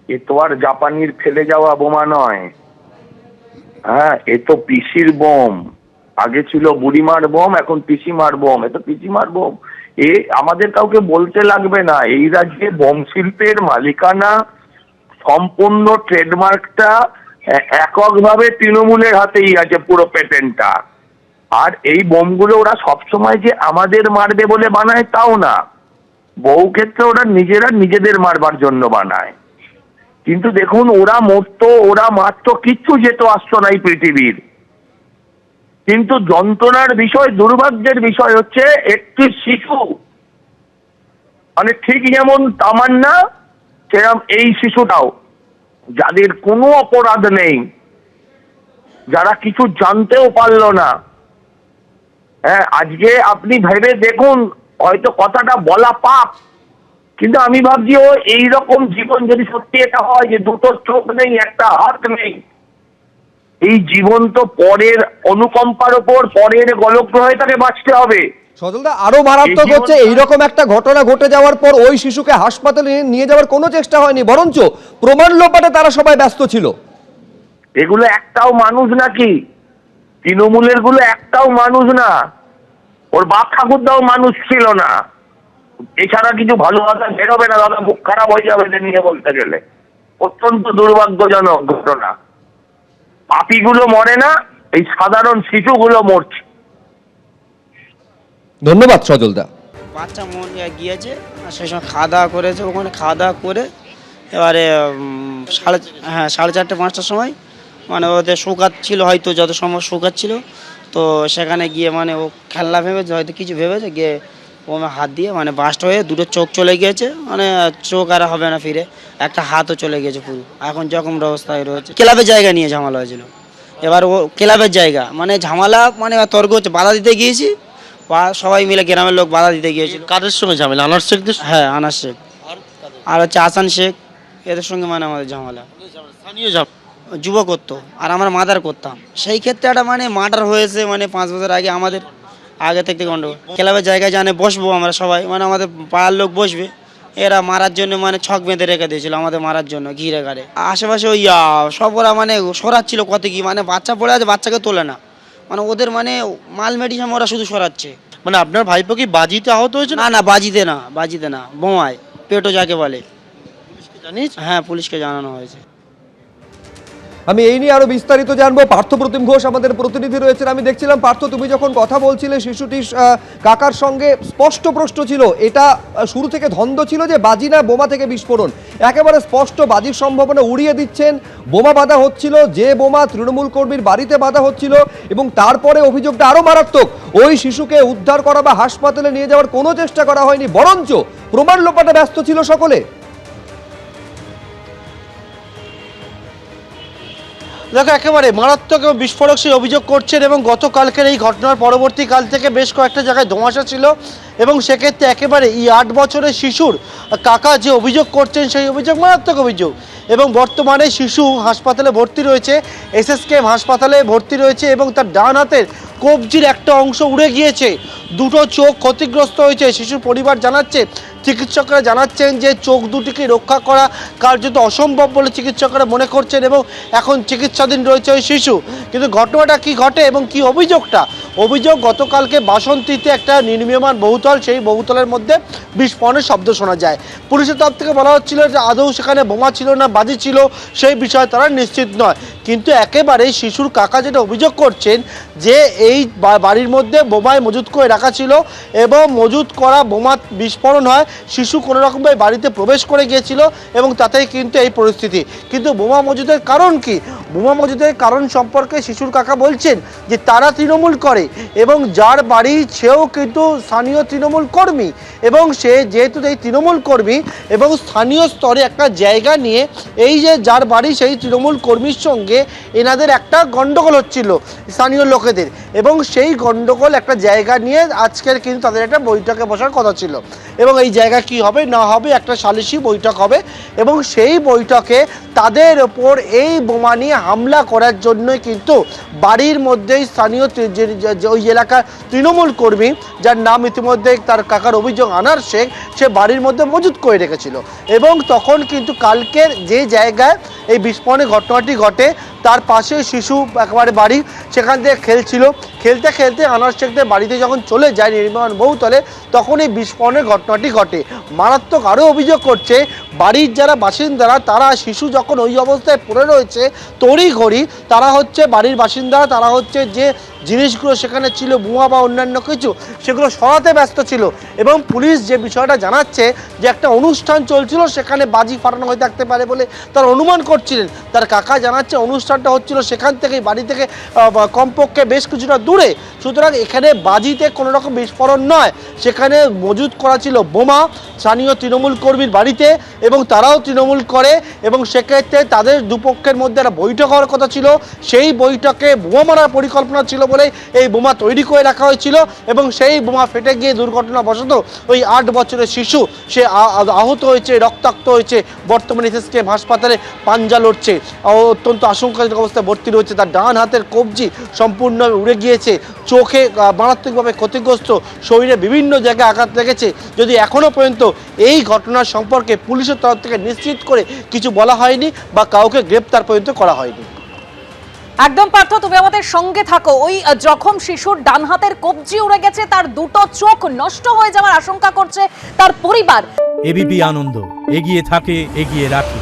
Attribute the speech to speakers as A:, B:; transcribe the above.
A: এ তো আর জাপানির ফেলে যাওয়া বোমা নয়। হ্যাঁ, এ তো পিসির বোম। আগে ছিল বুড়িমার বোম, এখন পিসিমার বোম। এ তো পিসিমার বোম। এ আমাদের কাউকে বলতে লাগবে না, এই রাজ্যে বোম শিল্পের মালিকানা সম্পূর্ণ ট্রেডমার্কটা এককভাবে তৃণমূলের হাতেই আছে, পুরো পেটেন্টটা। আর এই বোমগুলো ওরা সবসময় যে আমাদের মারবে বলে বানায় তাও না, বহু ক্ষেত্রে ওরা নিজেরা নিজেদের মারবার জন্য বানায়। কিন্তু দেখুন, ওরা মরতো, ওরা মারতো, কিচ্ছু যেত আসতো না এই পৃথিবীর। কিন্তু যন্ত্রণার বিষয়, দুর্ভাগ্যের বিষয় হচ্ছে একটি শিশু, মানে ঠিক যেমন তামান্না সেরকম এই শিশুটাও, যাদের কোনো অপরাধ নেই, যারা কিছু জানতেও পারলো না। হ্যাঁ, আজকে আপনি ভেবে দেখুন, হয়তো কথাটা বলা পাপ, কিন্তু আমি ভাবছি ও এইরকম জীবন যদি সত্যি এটা হয় যে দুটো চোখ নেই, একটা হাত নেই, এই জীবন তো পরের অনুকম্পার ওপর, পরের গলগ্রহে তাকে বাঁচতে হবে।
B: সজলদা, আরো মারাত্মক হচ্ছে এইরকম একটা ঘটনা ঘটে যাওয়ার পর ওই শিশুকে হাসপাতালে নিয়ে যাওয়ার কোনো চেষ্টা হয়নি, বরঞ্চ প্রমাণ লোপাটে তারা সবাই ব্যস্ত ছিল।
A: এগুলো একটাও মানুষ নাকি? তৃণমূলের গুলো একটাও মানুষ না। ওর বাপ ঠাকুরদাও মানুষ ছিল না। এছাড়া কিছু ভালো কথা বেরোবে না দাদা, মুখ খারাপ হয়ে যাবে এটা নিয়ে বলতে গেলে। অত্যন্ত দুর্ভাগ্যজনক ঘটনা। পাপীগুলো মরে না, এই সাধারণ শিশুগুলো মরছে।
B: ধন্যবাদ সজলদা।
C: বাচ্চা মন গিয়েছে, আর সেই সময় খাওয়া দাওয়া করেছে, ওখানে খাওয়া দাওয়া করে এবারে হ্যাঁ 4:30-5টার সময় মানে ওদের শোকাত ছিল, হয়তো যত সম্ভব শোকাত ছিল, তো সেখানে গিয়ে মানে ও খেলনা ভেবেছে, হয়তো কিছু ভেবেছে, গিয়ে ও হাত দিয়ে মানে বাস্ট হয়ে দুটো চোখ চলে গিয়েছে, মানে চোখ আর হবে না ফিরে, একটা হাতও চলে গিয়েছে পুরো, এখন জখম অবস্থায় রয়েছে। ক্লাবের জায়গা নিয়ে ঝামেলা হয়েছিল, এবার ও ক্লাবের জায়গা মানে ঝামেলা, মানে তর্ক হচ্ছে, বাধা দিতে গিয়েছি, সবাই মিলে গ্রামের লোক বাধা দিতে গিয়েছিল।
D: কাদের সঙ্গে ঝামেলা? আনার শেখদের?
C: হ্যাঁ, আনাস শেখ আর হচ্ছে আসান শেখ, এদের সঙ্গে মানে আমাদের ঝামেলা।
D: স্থানীয় ঝামেলা।
C: যুব করতো আর আমরা মাদার করতাম, সেই ক্ষেত্রে একটা মানে মার্ডার হয়েছে, মানে 5 বছর আগে, আমাদের আগে থেকে গন্ডগোল। ক্লাবের জায়গায় জানে বসবো আমরা সবাই, মানে আমাদের পাড়ার লোক বসবে, এরা মারার জন্য মানে ছক বেঁধে রেখে দিয়েছিল আমাদের মারার জন্য, ঘিরে ঘাড়ে আশেপাশে ওই সব ওরা মানে সরাচ্ছিল কত কি, মানে বাচ্চা পড়ে আছে, বাচ্চাকে তোলে না, মানে ওদের মানে মাল মেডিসিন ওরা শুধু সরাচ্ছে।
D: মানে আপনার ভাইপো কি বাজিতে আহত হয়েছে?
C: না না, বাজিতে না, বোমায়, পেটো যাকে বলে।
D: পুলিশকে জানিস?
C: হ্যাঁ, পুলিশকে জানানো হয়েছে।
B: আমি এই নিয়ে আরো বিস্তারিত জানবো। পার্থপ্রতিম ঘোষ আমাদের প্রতিনিধি রয়েছেন। আমি দেখছিলাম পার্থ, তুমি যখন কথা বলছিলে শিশুটির কাকার সঙ্গে, স্পষ্ট প্রশ্ন ছিল, এটা শুরু থেকে ধন্দ ছিল যে বাজি না বোমা থেকে বিস্ফোরণ, একেবারে স্পষ্ট বাজির সম্ভাবনা উড়িয়ে দিচ্ছেন। বোমা বাঁধা হচ্ছিল, যে বোমা তৃণমূল কর্মীর বাড়িতে বাঁধা হচ্ছিল, এবং তারপরে অভিযোগটা আরো মারাত্মক, ওই শিশুকে উদ্ধার করা বা হাসপাতালে নিয়ে যাওয়ার কোনো চেষ্টা করা হয়নি, বরঞ্চ প্রমাণ লোপাটে ব্যস্ত ছিল সকলে।
D: দেখো, একেবারে মারাত্মক এবং বিস্ফোরক সেই অভিযোগ করছেন, এবং গতকালকের এই ঘটনার পরবর্তীকাল থেকে বেশ কয়েকটা জায়গায় ধোঁয়াশা ছিল, এবং সেক্ষেত্রে একেবারে এই 8 বছরের শিশুর কাকা যে অভিযোগ করছেন সেই অভিযোগ মারাত্মক অভিযোগ। এবং বর্তমানে শিশু হাসপাতালে ভর্তি রয়েছে, SSKM হাসপাতালে ভর্তি রয়েছে, এবং তার ডান হাতের কবজির একটা অংশ উড়ে গিয়েছে, দুটো চোখ ক্ষতিগ্রস্ত হয়েছে। শিশুর পরিবার জানাচ্ছে, চিকিৎসকরা জানাচ্ছেন যে চোখ দুটিকে রক্ষা করা কার্যত অসম্ভব বলে চিকিৎসকরা মনে করছেন, এবং এখন চিকিৎসাধীন রয়েছে ওই শিশু। কিন্তু ঘটনাটা কি ঘটে এবং কি অভিযোগটা? অভিযোগ, গতকালকে বাসন্তীতে একটা নির্মীয়মান বহুতল, সেই বহুতলের মধ্যে বিস্ফোরণের শব্দ শোনা যায়। পুলিশের তরফ থেকে বলা হচ্ছিল যে আদৌ সেখানে বোমা ছিল না বাজি ছিল সেই বিষয়ে তারা নিশ্চিত নয়, কিন্তু একেবারে শিশুর কাকা যেটা অভিযোগ করছেন যে এই বাড়ির মধ্যে বোমায় মজুত করে রাখা ছিল, এবং মজুত করা বোমা বিস্ফোরণ হয়, শিশু কোনো রকমভাবে বাড়িতে প্রবেশ করে গিয়েছিল, এবং তাতেই কিন্তু এই পরিস্থিতি। কিন্তু বোমা মজুদের কারণ কি? বোমা মজুদের কারণ সম্পর্কে শিশুর কাকা বলছেন যে তারা তৃণমূল করে, এবং যার বাড়ি সেও কিন্তু স্থানীয় তৃণমূল কর্মী, এবং সে যেহেতু এই তৃণমূল কর্মী এবং স্থানীয় স্তরে একটা জায়গা নিয়ে এই যে যার বাড়ি সেই তৃণমূল কর্মীর সঙ্গে এনাদের একটা গন্ডগোল হচ্ছিল স্থানীয় লোকেদের, এবং সেই গন্ডগোল একটা জায়গা নিয়ে আজকের কিন্তু তাদের একটা বৈঠকে বসার কথা ছিল, এবং এই জায়গা কি হবে না হবে একটা সালিশি বৈঠক হবে, এবং সেই বৈঠকে তাদের ওপর এই বোমা নিয়ে হামলা করার জন্যই কিন্তু বাড়ির মধ্যেই স্থানীয় ওই এলাকার তৃণমূল কর্মী, যার নাম ইতিমধ্যে তার কাকার অভিযোগ আনার শেখ, সে বাড়ির মধ্যে মজুত করে রেখেছিল। এবং তখন কিন্তু কালকের যে জায়গায় এই বিস্ফোরণের ঘটনাটি ঘটে তার পাশে শিশু একেবারে বাড়ি, সেখান থেকে খেলতে খেলতে আনার শেখদের বাড়িতে যখন চলে যায় নির্মাণ বহুতলে, তখন এই বিস্ফোরণের ঘটনাটি ঘটে। মারাত্মক আরও অভিযোগ করছে বাড়ির যারা বাসিন্দারা, তারা শিশু যখন ওই অবস্থায় পড়ে রয়েছে তড়িঘড়ি তারা হচ্ছে বাড়ির বাসিন্দারা, তারা হচ্ছে যে জিনিসগুলো সেখানে ছিল বোমা বা অন্যান্য কিছু, সেগুলো সরাতে ব্যস্ত ছিল। এবং পুলিশ যে বিষয়টা জানাচ্ছে যে একটা অনুষ্ঠান চলছিল, সেখানে বাজি ফাটানো হয়ে থাকতে পারে বলে তার অনুমান করছিলেন। তার কাকা জানাচ্ছে অনুষ্ঠানটা হচ্ছিল সেখান থেকেই, বাড়ি থেকে কমপক্ষে বেশ কিছুটা দূরে। সুতরাং এখানে বাজিতে কোনো রকম বিস্ফোরণ নয়, সেখানে মজুত করা ছিল বোমা স্থানীয় তৃণমূল কর্মীর বাড়িতে, এবং তারাও তৃণমূল করে। এবং সেক্ষেত্রে তাদের দুপক্ষের মধ্যে একটা বৈঠক হওয়ার কথা ছিল, সেই বৈঠকে বোমা মারার পরিকল্পনা ছিল বলে এই বোমা তৈরি করে রাখা হয়েছিল। এবং সেই বোমা ফেটে গিয়ে দুর্ঘটনাবশত ওই 8 বছরের শিশু সে আহত হয়েছে, রক্তাক্ত হয়েছে, বর্তমানে এসএসকেএম হাসপাতালে পাঞ্জা লড়ছে, অত্যন্ত আশঙ্কাজনক অবস্থায় ভর্তি রয়েছে। তার ডান হাতের কবজি সম্পূর্ণ উড়ে গিয়েছে, চোখে মারাত্মকভাবে ক্ষতিগ্রস্ত, শরীরে বিভিন্ন জায়গায় আঘাত লেগেছে। যদি এখনও পর্যন্ত এই ঘটনার সম্পর্কে পুলিশের তরফ থেকে নিশ্চিত করে কিছু বলা হয়নি বা কাউকে গ্রেপ্তার পর্যন্ত করা হয়নি।
E: একদম পার্থ, তুমি আমাদের সঙ্গে থাকো। ওই জখম শিশুর ডান হাতের কবজি উড়ে গেছে, তার দুটো চোখ নষ্ট হয়ে যাওয়ার আশঙ্কা করছে তার পরিবার।
F: এবিপি আনন্দ, এগিয়ে থাকে, এগিয়ে রাখে।